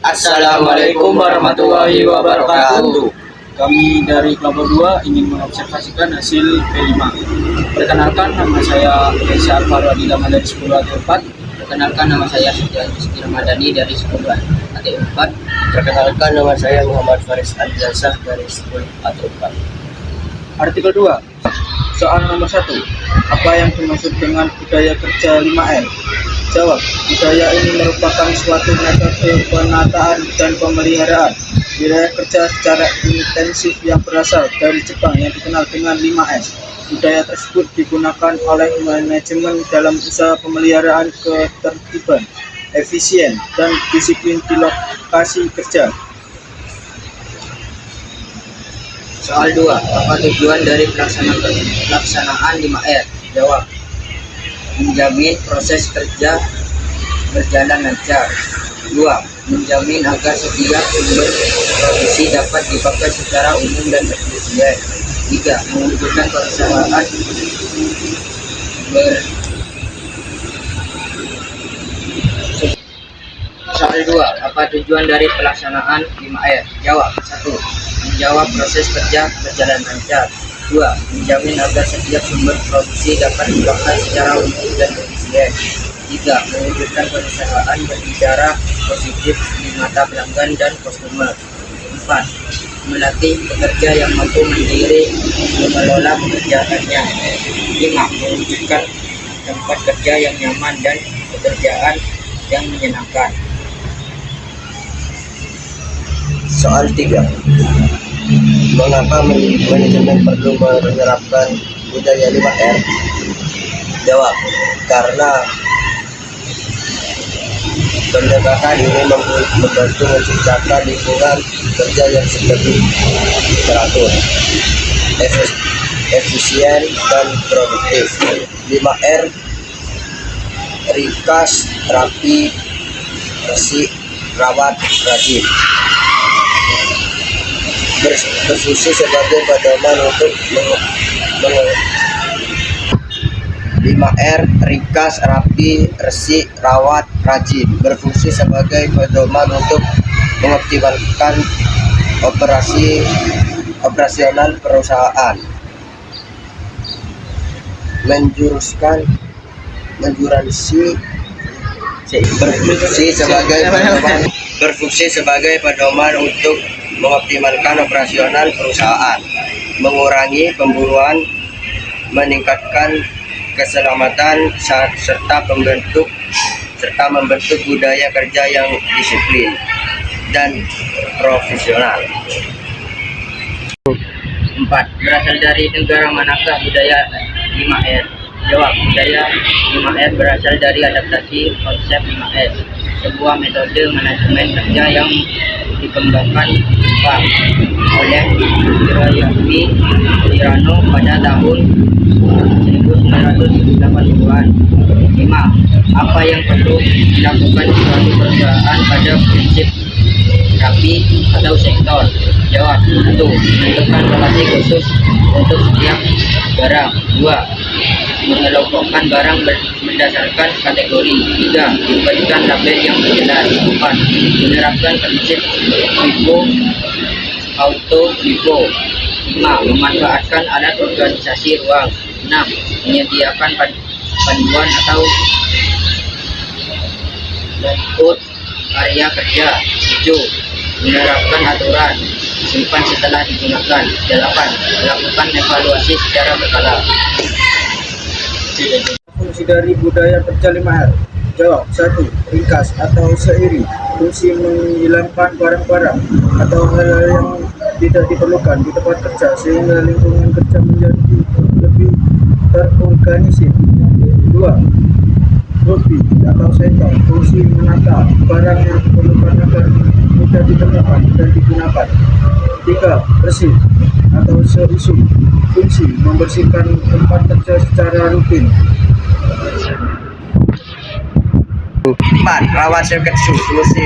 Assalamualaikum warahmatullahi wabarakatuh. Kami dari Kelapa 2 ingin mengobservasikan hasil P5. Perkenalkan, nama saya Reza Alfarwadila dari 10 AT4. Perkenalkan, nama saya Siti Ramadhani dari 10 AT4. Perkenalkan, nama saya Muhammad Faris Al-Jasah dari 10 AT4. Artikel 2. Soal nomor 1. Apa yang dimaksud dengan budaya kerja 5R? Jawab. Budaya ini merupakan suatu metode penataan dan pemeliharaan wilayah kerja secara intensif yang berasal dari Jepang yang dikenal dengan 5S. Budaya tersebut digunakan oleh manajemen dalam usaha pemeliharaan ketertiban, efisien, dan disiplin di lokasi kerja. Soal 2. Apa tujuan dari pelaksanaan 5R? Jawab. Menjamin proses kerja berjalan lancar. 2. Menjamin agar setiap sumber produksi dapat dipakai secara umum dan efisien. 3. Mewujudkan perusahaan Soal 2. Apa tujuan dari pelaksanaan 5R? Jawab. 1. Menjawab proses kerja berjalan lancar. 2. Menjamin agar setiap sumber produksi dapat dipakai secara umum dan efisien. 3. Mewujudkan perusahaan berbicara positif di mata pelanggan dan customer. 4. Melatih pekerja yang mampu mandiri mengelola pekerjaannya. 5. Mewujudkan tempat kerja yang nyaman dan pekerjaan yang menyenangkan. Soal 3. Mengapa manajemen perlu menerapkan budaya 5R? Jawab. Karena pendekatan ini membantu menciptakan lingkungan kerja yang lebih teratur, efisien, dan produktif. 5R: ringkas, rapi, bersih, rawat, rajin. Berfungsi sebagai pedoman untuk 5R: ringkas, rapi, resik, rawat, rajin. Berfungsi sebagai pedoman untuk mengoptimalkan operasional perusahaan. Berfungsi sebagai pedoman untuk mengoptimalkan operasional perusahaan, mengurangi pemburuan, meningkatkan keselamatan, serta membentuk budaya kerja yang disiplin dan profesional. 4. Berasal dari negara manakah budaya 5R? Jawab. Budaya 5R berasal dari adaptasi konsep 5S, sebuah metode manajemen kerja yang dikembangkan oleh Hiroyuki Hirano pada tahun 1980-an. 5. Apa yang perlu dilakukan suatu perusahaan pada prinsip rapi atau sektor? Jawab. 1. Menentukan lokasi khusus untuk setiap barang. 2. Mengelompokkan barang berdasarkan kategori. 3. Memberikan label yang jelas. 4. Menerapkan prinsip FIFO auto FIFO. 5. Memanfaatkan alat organisasi ruang. 6. Menyediakan panduan atau layout area kerja. 7. Menerapkan aturan simpan setelah digunakan. 8. Melakukan evaluasi secara berkala. Fungsi dari budaya kerja 5R. Jawab. 1. Ringkas atau seiring. Fungsi menghilangkan barang-barang atau hal-hal yang tidak diperlukan di tempat kerja sehingga lingkungan kerja menjadi lebih terorganisir. 2. Rapi atau sektor. Fungsi menata barang yang diperlukan agar mudah ditemukan dan digunakan. 3. Bersih atau seisu. Fungsi membersihkan tempat kerja secara rutin. 4. Rawat serketsu. Fungsi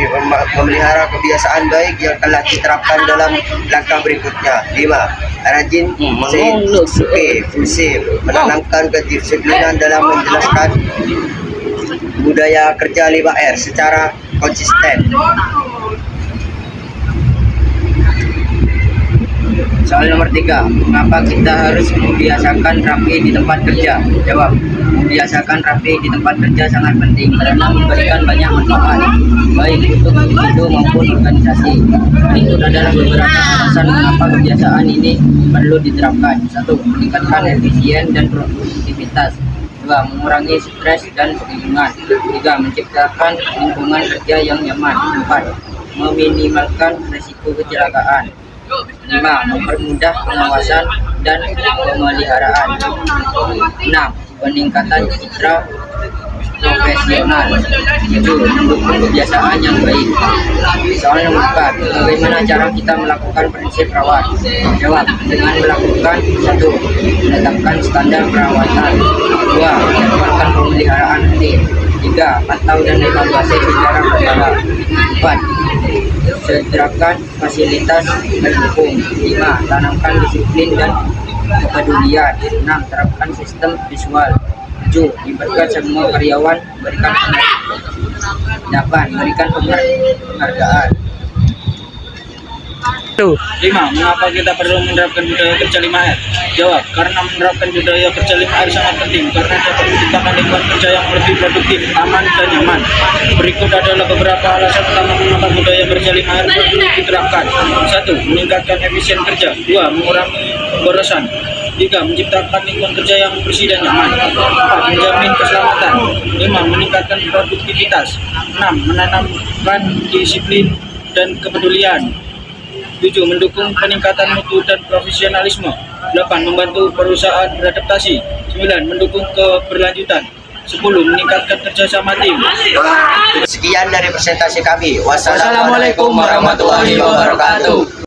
memelihara kebiasaan baik yang telah diterapkan dalam langkah berikutnya. 5. Rajin Seisuke. Fungsi menanamkan kedisiplinan dalam menjelaskan budaya kerja 5R secara konsisten. Soal nomor 3, mengapa kita harus membiasakan rapi di tempat kerja? Jawab, membiasakan rapi di tempat kerja sangat penting karena memberikan banyak manfaat, baik untuk individu maupun organisasi. Berikut adalah beberapa alasan mengapa kebiasaan ini perlu diterapkan. 1. Meningkatkan efisien dan produktivitas. 2. Mengurangi stres dan kebingungan. 3. Menciptakan lingkungan kerja yang nyaman. 4. Meminimalkan risiko kecelakaan. 5. Mempermudah pengawasan dan pemeliharaan. 6. Peningkatan citra profesional. 7. Mendukung kebiasaan yang baik. Soal nomor 4, bagaimana cara kita melakukan prinsip rawat? Jawab, dengan melakukan 1. Menetapkan standar perawatan. 2. Menjadwalkan pemeliharaan rutin. 3. Pantau dan evaluasi secara berkala. 4. Sediakan fasilitas pendukung. 5. Tanamkan disiplin dan kepedulian. 6. Terapkan sistem visual. 7. Libatkan semua karyawan. 8. Berikan penghargaan. 5. Mengapa kita perlu menerapkan budaya kerja 5R? Jawab, karena menerapkan budaya kerja 5R sangat penting karena dapat menciptakan lingkungan kerja yang lebih produktif, aman, dan nyaman. Berikut adalah beberapa alasan utama mengapa budaya kerja 5R perlu diterapkan. 1. Meningkatkan efisien kerja. 2. Mengurangi pemborosan. 3. Menciptakan lingkungan kerja yang bersih dan nyaman. 4. Menjamin keselamatan. 5. Meningkatkan produktivitas. 6. Menanamkan disiplin dan kepedulian. 7. Mendukung peningkatan mutu dan profesionalisme. 8. Membantu perusahaan beradaptasi. 9. Mendukung keberlanjutan. 10. Meningkatkan kerjasama tim. Sekian dari presentasi kami. Wassalamualaikum warahmatullahi wabarakatuh.